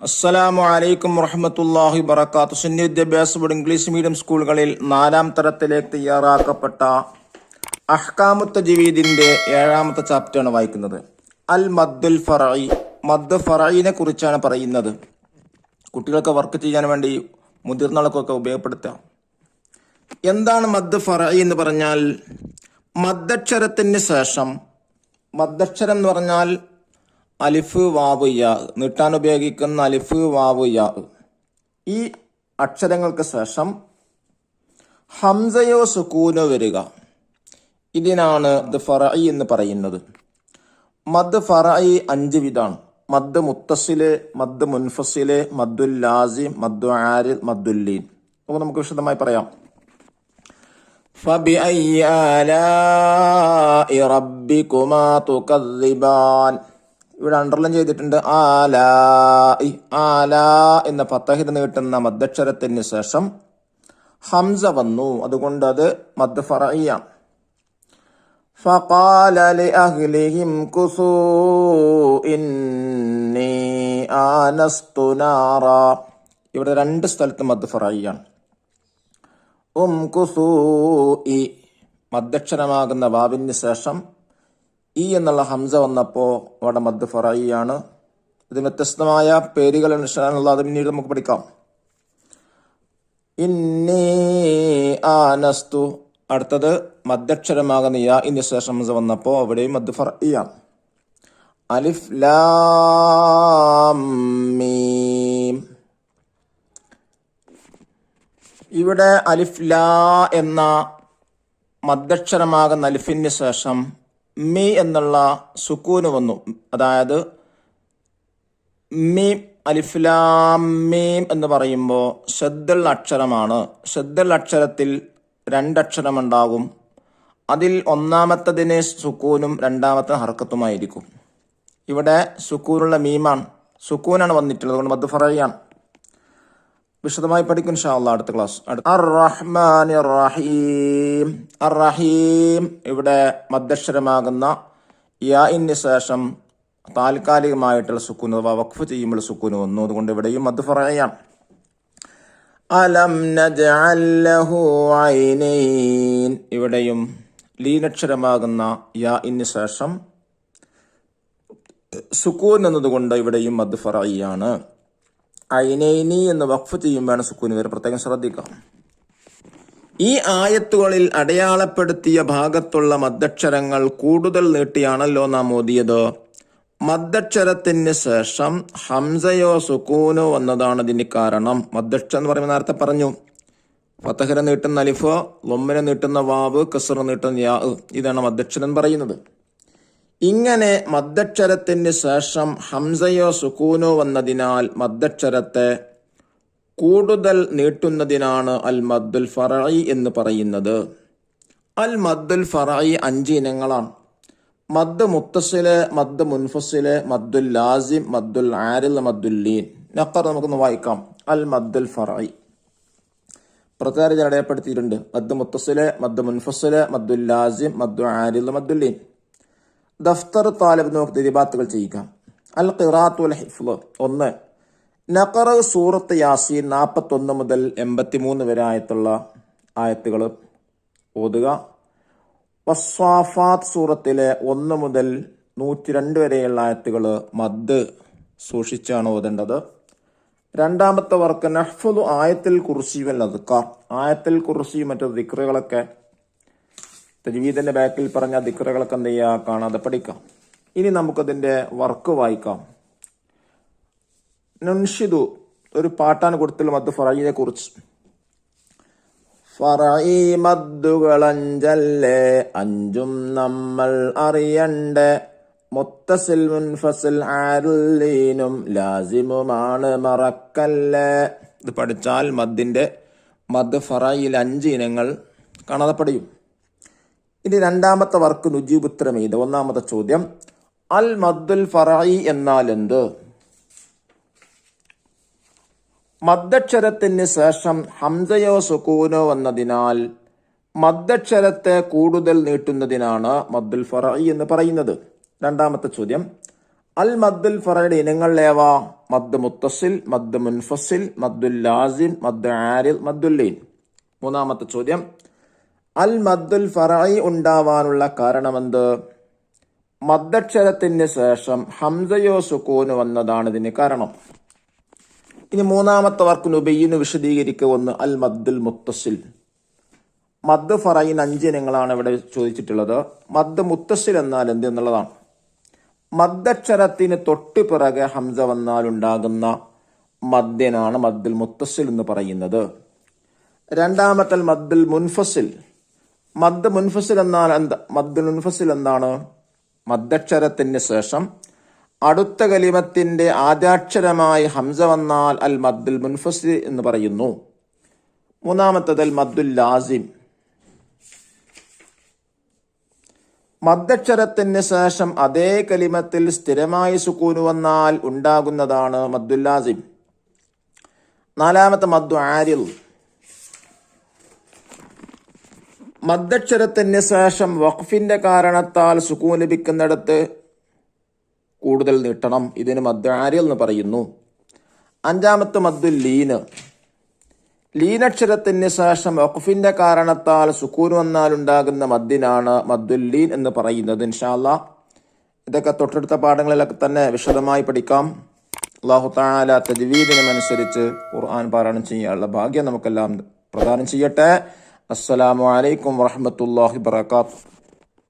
അസ്സലാമു അലൈക്കും വറഹ്മത്തുള്ളാഹി വബറകാതുഹു. സുന്നി വിദ്യാഭ്യാസ ബോർഡ് ഇംഗ്ലീഷ് മീഡിയം സ്കൂളുകളിൽ 4ാം തരത്തിലേക്ക് തയ്യാറാക്കപ്പെട്ട അഹ്കാമു തജ്വീദിന്റെ 7ാമത്തെ ചാപ്റ്ററാണ് വായിക്കുന്നത്. അൽ മദ്ദുൽ ഫറഈ. മദ് ഫറഈനെ കുറിച്ചാണ് പറയുന്നത്. കുട്ടികൾക്ക് വർക്ക് ചെയ്യാൻ വേണ്ടി മുതിർന്ന ആൾക്കൊക്കെ ഉപയോഗപ്പെടുത്താം. എന്താണ് മദ് ഫറഈ എന്ന് പറഞ്ഞാൽ, മദ്ദക്ഷരത്തിന് ശേഷം, മദ്ദക്ഷരം എന്ന് പറഞ്ഞാൽ അലിഫ് വാവ് യാ, നീട്ടാൻ ഉപയോഗിക്കുന്ന അലിഫ് വാവ് യാ, ഈ അക്ഷരങ്ങൾക്ക് ശേഷം ഹംസയോ സുക്കൂനോ വരിക, ഇതിനാണ് മദ് ഫറഈ എന്ന് പറയുന്നത്. മദ് ഫറഈ 5 വിധാണ്. മദ് മുത്തസില്, മദ് മുൻഫസില്, മദ്ദുൽ ലാസിം, മദ്ദു ആരിദ്, മദ്ദുൽ ലീൻ. അപ്പോൾ നമുക്ക് വിശദമായി പറയാം. ഫബിഅയ്യി ആലാഇ റബ്ബികുമാ തുകദ്ദിബാൻ. ഇവിടെ അണ്ടർലൈൻ ചെയ്തിട്ടുണ്ട്. ആലാ എന്ന ഫതഹിൽ നീട്ടുന്ന മദ്ദക്ഷരത്തിന് ശേഷം ഹംസ വന്നു, അതുകൊണ്ട് അത് മദ് ഫറഈയാണ്. ഫഖാല ലിഅഹ്ലിഹിം കുസൂ ഇന്നി ആനസ്തു നാറാ. ഇവിടെ 2 സ്ഥലത്ത് മദ് ഫറഈയാണ്. കുസൂ ഇ, മദ്ദക്ഷരമാകുന്ന വാവിന് ശേഷം ഈ എന്നുള്ള ഹംസ വന്നപ്പോൾ അവിടെ മദ് ഫറഈയാണ്. ഇത് വ്യത്യസ്തമായ പേരുകൾ അത് പിന്നീട് നമുക്ക് പഠിക്കാം. ഇന്നി ആനസ്തു, അടുത്തത് മദ്ദക്ഷരമാകുന്ന യാ ഇന് ശേഷം ഹംസ വന്നപ്പോൾ അവിടെയും മദ് ഫറഈയാണ്. അലിഫ് ലാം മീം. ഇവിടെ അലിഫ് ലാ എന്ന മദ്ദക്ഷരമാകുന്ന അലിഫിന് ശേഷം മീ എന്നുള്ള സുക്കൂന് വന്നു. അതായത് മീം, അലിഫ് ലാം മീം എന്ന് പറയുമ്പോൾ ഷദ്ദുൽ അക്ഷരമാണ്. ഷദ്ദുൽ അക്ഷരത്തിൽ 2 അക്ഷരം ഉണ്ടാകും. അതിൽ ഒന്നാമത്തതിന് സുക്കൂനും രണ്ടാമത്തെ ഹർക്കത്തുമായിരിക്കും. ഇവിടെ സുക്കൂനുള്ള മീമാണ്, സുക്കൂനാണ് വന്നിട്ടുള്ളത്, അതുകൊണ്ട് മദ് ഫറഈയാണ്. വിശദമായി പഠിക്കും ഇൻഷാ അല്ലാഹ് അടുത്ത ക്ലാസ്. അർ-റഹ്മാനിർ റഹീം. അർ-റഹീം, ഇവിടെ മദ്ദക്ഷരമാകുന്ന യാഇന് ശേഷം താൽക്കാലികമായിട്ടുള്ള സുക്കൂൻ അഥവാ വഖഫ് ചെയ്യുമ്പോൾ സുക്കൂൻ വന്നു, അതുകൊണ്ട് ഇവിടെയും മദ് ഫറഈയാണ്. അലം നജ്അൽ ലഹു ഐനൈൻ. ഇവിടെയും ലീനക്ഷരമാകുന്ന യാഇന് ശേഷം സുക്കൂൻ എന്നതുകൊണ്ട് ഇവിടെയും മദ് ഫറഈയാണ്. ഐനൈനി എന്ന് വഖഫ് ചെയ്യുമ്പോഴാണ് സുക്കൂൻ വരെ, പ്രത്യേകം ശ്രദ്ധിക്കാം. ഈ ആയത്തുകളിൽ അടയാളപ്പെടുത്തിയ ഭാഗത്തുള്ള മദ്ദക്ഷരങ്ങൾ കൂടുതൽ നീട്ടിയാണല്ലോ നാം ഓതിയത്. മദ്ദക്ഷരത്തിന് ശേഷം ഹംസയോ സുക്കൂനോ വന്നതാണ് ഇതിന് കാരണം. മദ്ദക്ഷരം എന്ന് പറയുമ്പോൾ നേരത്തെ പറഞ്ഞു, ഫതഹിനെ നീട്ടുന്ന അലിഫ്, ലൊമ്മിനെ നീട്ടുന്ന വാവ്, കസ്റിനെ നീട്ടുന്ന യാ, ഇതാണ് മദ്ദക്ഷരം പറയുന്നത്. ഇങ്ങനെ മദ്ദക്ഷരത്തിന് ശേഷം ഹംസയോ സുക്കൂനോ വന്നതിനാൽ മദ്ദക്ഷരത്തെ കൂടുതൽ നീട്ടുന്നതിനാണ് അൽ മദ്ദുൽ ഫറഈ എന്ന് പറയുന്നത്. അൽ മദ്ദുൽ ഫറഈ 5 ഇനങ്ങളാണ്. മദ് മുത്തസില്, മദ് മുൻഫസില്, മദ്ദുൽ ലാസിം, മദ്ദുൽ ആരിദ്, മദ്ദുൽ ലീൻ. നഖർ നമുക്കൊന്ന് വായിക്കാം. അൽ മദ്ദുൽ ഫറഈ പ്രത്യേകം അടയാളപ്പെടുത്തിയിട്ടുണ്ട്. മദ് മുത്തസില്, മദ് മുൻഫസില്, മദ്ദുൽ ലാസിം, മദ്ദു ആരിദ്, മദ്ദുൽ ലീൻ. ദഫ്തർ താലിബ് നമുക്ക് ദിരിബാത്തുകൾ ചെയ്യുക. അൽ ഖിറാഅത്ത് വൽ ഹിഫ്ള്. 1. നഖർ സൂറത്ത് യാസീൻ 41 മുതൽ 83 വരെ ആയത്തുകൾ ഓതുക. വസ്സാഫാത്ത് സൂറത്തിലെ 1 മുതൽ 102 വരെയുള്ള ആയത്തുകൾ മദ് സൂക്ഷിച്ചാണ് ഓതേണ്ടത്. 2ാമത്തെ വർക്ക് നഹ്ഫുദു ആയത്തുൽ കുർസി വൽ അദ്കാർ. ആയത്തുൽ കുർസി മറ്റു ദിക്റുകളൊക്കെ തജ്വീദിന്റെ ബാക്കിൽ പറഞ്ഞ ദിക്റുകളൊക്കെ എന്ത് ചെയ്യുക, കാണാതെ പഠിക്കാം. ഇനി നമുക്കതിന്റെ വർക്ക് വായിക്കാം. നുൻഷിദു, ഒരു പാട്ടാണ് കൊടുത്തുള്ള മദ് ഫറഈനെ കുറിച്ച്. ഫറഈ മദ്ദുകളഞ്ചല്ലേ, 5ഉം നമ്മൾ അറിയണ്ടേ, മുത്തസിൽ മുൻഫസിൽ ആരിലും ലാസിമുമാണ് മറക്കല്ലേ. ഇത് പഠിച്ചാൽ മദ് ഫറഈൽ 5 ഇനങ്ങൾ കാണാതെ പഠിക്കും. ഇനി 2ാമത്തെ വർക്ക് നുജീബുത്തരമീത്. 1ാമത്തെ ചോദ്യം, അൽ മദ്ദുൽ ഫറഈ എന്നാൽ എന്ത്? മദ്ദക്ഷരത്തിന് ശേഷം ഹംസയോ സുക്കൂനോ വന്നതിനാൽ മദ്ദക്ഷരത്തെ കൂടുതൽ നീട്ടുന്നതിനാണ് മദ്ദുൽ ഫറഈ എന്ന് പറയുന്നത്. 2ാമത്തെ ചോദ്യം, അൽ മദ്ദുൽ ഫറയുടെ ഇനങ്ങളിലേവ? മദ് മുത്തസിൽ, മദ് മുൻഫസിൽ, മദ്ദുൽ ലാസിം, മദ് ആരിൽ, മദ്ദുൽ ലീൻ. മൂന്നാമത്തെ ചോദ്യം, അൽ മദ്ദുൽ ഫറഈ ഉണ്ടാവാനുള്ള കാരണമെന്ത്? മദ്ദക്ഷരത്തിന് ശേഷം ഹംസയോ സുക്കൂന് വന്നതാണ് ഇതിന് കാരണം. ഇനി മൂന്നാമത്തെ വർക്ക് നുബയ്യിന് വിശദീകരിക്കുക. ഒന്ന്, അൽ മദ്ദുൽ മുത്തസിൽ. മദ് ഫറഈൻ 5 ഇനങ്ങളാണ് ഇവിടെ ചോദിച്ചിട്ടുള്ളത്. മദ് മുത്തസിൽ എന്നാൽ എന്ത് എന്നുള്ളതാണ്. മദ്ദക്ഷരത്തിന് തൊട്ട് പിറകെ ഹംസ വന്നാൽ ഉണ്ടാകുന്ന മദ്ദിനാണ് മദ്ദുൽ മുത്തസിൽ എന്ന് പറയുന്നത്. രണ്ടാമത്തെ മദ്ദുൽ മുൻഫസിൽ. മദ് മുൻഫസിൽ എന്നാൽ എന്താ? മദ്ദുൽ മുൻഫസിൽ എന്താണ്? മദ്ദക്ഷരത്തിന് ശേഷം അടുത്ത കലിമത്തിന്റെ ആദ്യാക്ഷരമായി ഹംസ വന്നാൽ അൽ മദ്ദുൽ മുൻഫസിൽ എന്ന് പറയുന്നു. മൂന്നാമത്തത് അൽ മദ്ദുൽ ലാസിം. മദ്ദക്ഷരത്തിന് ശേഷം അതേ കലിമത്തിൽ സ്ഥിരമായി സുക്കൂന് വന്നാൽ ഉണ്ടാകുന്നതാണ് മദ്ദുൽ ലാസിം. നാലാമത്തെ മദ്ദു ആരിൽ. മദ്ദക്ഷരത്തിന് ശേഷം വഖഫിന്റെ കാരണത്താൽ സുക്കൂൻ ലഭിക്കുന്നിടത്ത് കൂടുതൽ നീട്ടണം. ഇതിന് മദ്ദു ആരിൽ എന്ന് പറയുന്നു. അഞ്ചാമത്തെ മദ്ദുൽ ലീന്. ലീനക്ഷരത്തിന് ശേഷം വഖഫിന്റെ കാരണത്താൽ സുക്കൂൻ വന്നാൽ ഉണ്ടാകുന്ന മദ്ദിനാണ് മദ്ദുൽ ലീൻ എന്ന് പറയുന്നത്. ഇൻഷാ അല്ലാഹ് ഇതൊക്കെ തൊട്ടടുത്ത പാഠങ്ങളിലൊക്കെ തന്നെ വിശദമായി പഠിക്കാം. അല്ലാഹു തആല തജ്വീദിനനുസരിച്ച് ഖുർആൻ പാരായണം ചെയ്യാനുള്ള ഭാഗ്യം നമുക്കെല്ലാം പ്രദാനം ചെയ്യട്ടെ. അസ്സലാമു അലൈക്കും വറഹ്മത്തുള്ളാഹി വബറകാതുഹു.